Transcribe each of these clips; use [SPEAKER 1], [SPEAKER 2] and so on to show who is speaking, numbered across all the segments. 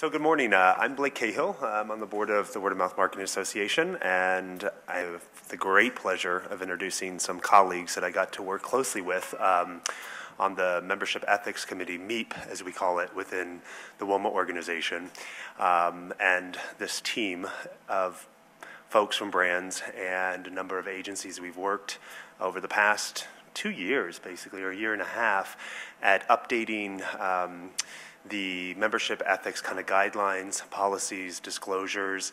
[SPEAKER 1] So good morning. I'm Blake Cahill. I'm on the board of the Word of Mouth Marketing Association, and I have the great pleasure of introducing some colleagues that I got to work closely with on the Membership Ethics Committee, MEAP, as we call it, within the WOMA organization. And this team of folks from brands and a number of agencies we've worked over the past 2 years, basically, or a year and a half, at updating the membership ethics kind of guidelines, policies, disclosures,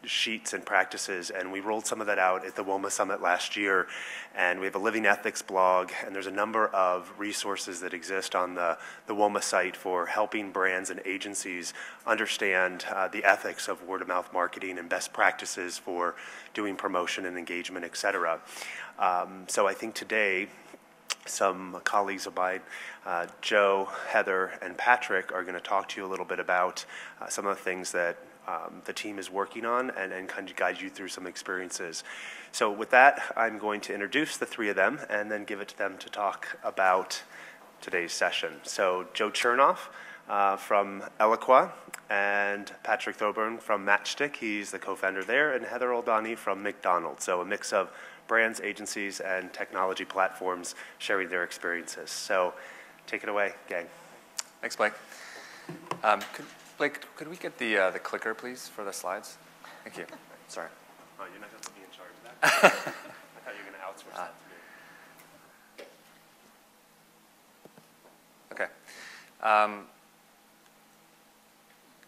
[SPEAKER 1] sheets and practices, and we rolled some of that out at the WOMA Summit last year. And we have a living ethics blog, and there's a number of resources that exist on the WOMA site for helping brands and agencies understand the ethics of word-of-mouth marketing and best practices for doing promotion and engagement, et cetera. So I think today, some colleagues of mine, Joe, Heather, and Patrick, are going to talk to you a little bit about some of the things that the team is working on and kind of guide you through some experiences. So with that, I'm going to introduce the three of them and then give it to them to talk about today's session. So Joe Chernoff from Eloqua, and Patrick Thoburn from Matchstick, he's the co-founder there, and Heather Oldani from McDonald's. So a mix of brands, agencies, and technology platforms sharing their experiences. So take it away, gang.
[SPEAKER 2] Thanks, Blake. Blake, could we get the clicker, please, for the slides? Thank you. Sorry.
[SPEAKER 1] Oh, you're not going to be in charge of that? I thought you were going to outsource that to me.
[SPEAKER 2] Okay.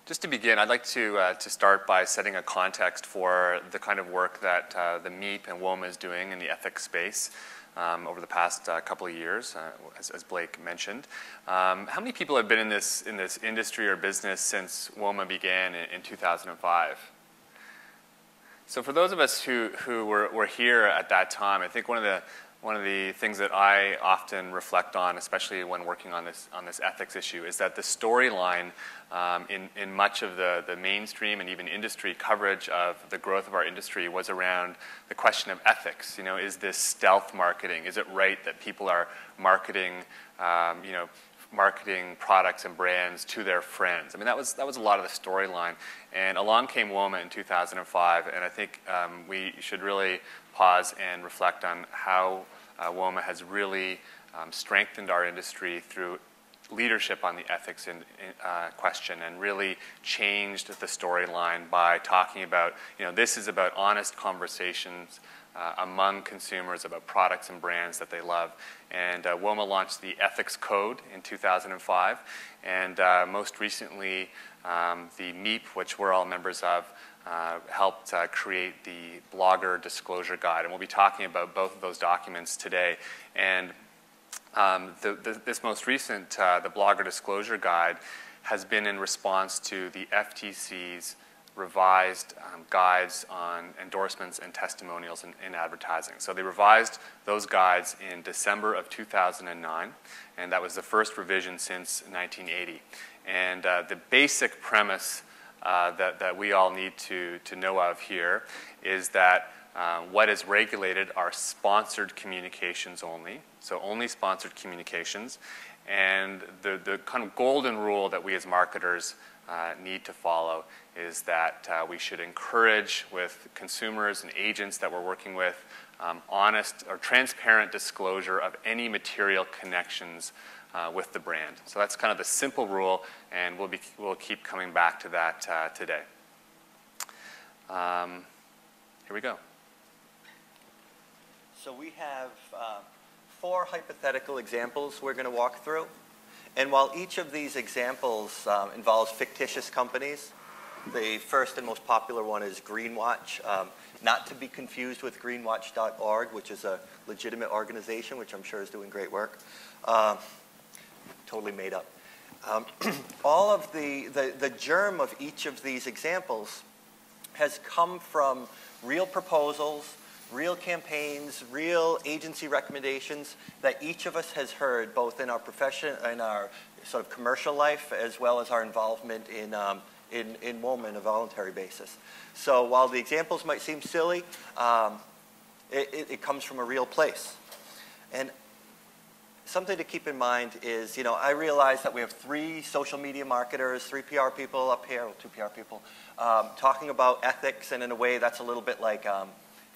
[SPEAKER 2] Just to begin, I'd like to start by setting a context for the kind of work that the MEAP and WOMA is doing in the ethics space over the past couple of years, as Blake mentioned. How many people have been in this industry or business since WOMA began in 2005? So for those of us who were here at that time, I think one of the things that I often reflect on, especially when working on this ethics issue, is that the storyline in much of the mainstream and even industry coverage of the growth of our industry was around the question of ethics. You know, is this stealth marketing? Is it right that people are marketing, marketing products and brands to their friends? I mean, that was a lot of the storyline. And along came WOMA in 2005, and I think we should really pause and reflect on how WOMA has really strengthened our industry through leadership on the ethics question, and really changed the storyline by talking about, this is about honest conversations among consumers about products and brands that they love. And WOMA launched the Ethics Code in 2005, and most recently the MEAP, which we're all members of, helped create the Blogger Disclosure Guide. And we'll be talking about both of those documents today. And this most recent, the Blogger Disclosure Guide, has been in response to the FTC's revised guides on endorsements and testimonials in advertising. So they revised those guides in December of 2009, and that was the first revision since 1980. And the basic premise that we all need to know of here is that what is regulated are sponsored communications only, so only sponsored communications. And the kind of golden rule that we as marketers need to follow is that we should encourage with consumers and agents that we're working with honest or transparent disclosure of any material connections with the brand. So that's kind of the simple rule, and we'll keep coming back to that today. Here we go.
[SPEAKER 3] So we have 4 hypothetical examples we're going to walk through. And while each of these examples involves fictitious companies, the first and most popular one is Greenwatch, not to be confused with greenwatch.org, which is a legitimate organization, which I'm sure is doing great work. Totally made up. All of the germ of each of these examples has come from real proposals, real campaigns, real agency recommendations that each of us has heard, both in our profession, in our sort of commercial life, as well as our involvement in WOMA on a voluntary basis. So while the examples might seem silly, it comes from a real place. And something to keep in mind is, I realize that we have 3 social media marketers, 3 PR people up here, well, 2 PR people, talking about ethics, and in a way that's a little bit like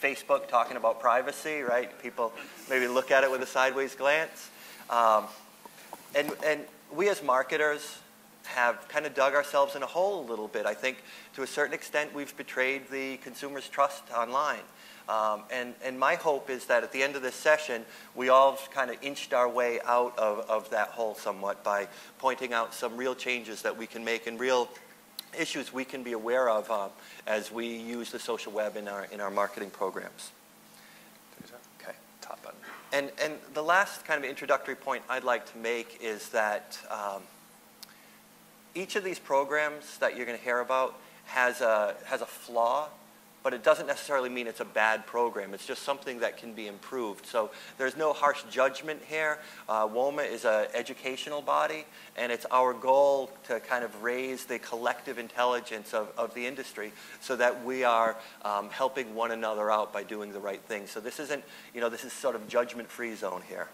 [SPEAKER 3] Facebook talking about privacy, right? People maybe look at it with a sideways glance. And we as marketers have kind of dug ourselves in a hole a little bit. I think to a certain extent we've betrayed the consumer's trust online. And my hope is that at the end of this session, we all kind of inched our way out of that hole somewhat by pointing out some real changes that we can make and real issues we can be aware of as we use the social web in our marketing programs. Okay.
[SPEAKER 2] Top button.
[SPEAKER 3] And the last kind of introductory point I'd like to make is that each of these programs that you're going to hear about has a flaw, but it doesn't necessarily mean it's a bad program. It's just something that can be improved. So there's no harsh judgment here. WOMA is an educational body, and it's our goal to kind of raise the collective intelligence of the industry so that we are helping one another out by doing the right thing. So this isn't, this is sort of judgment-free zone here.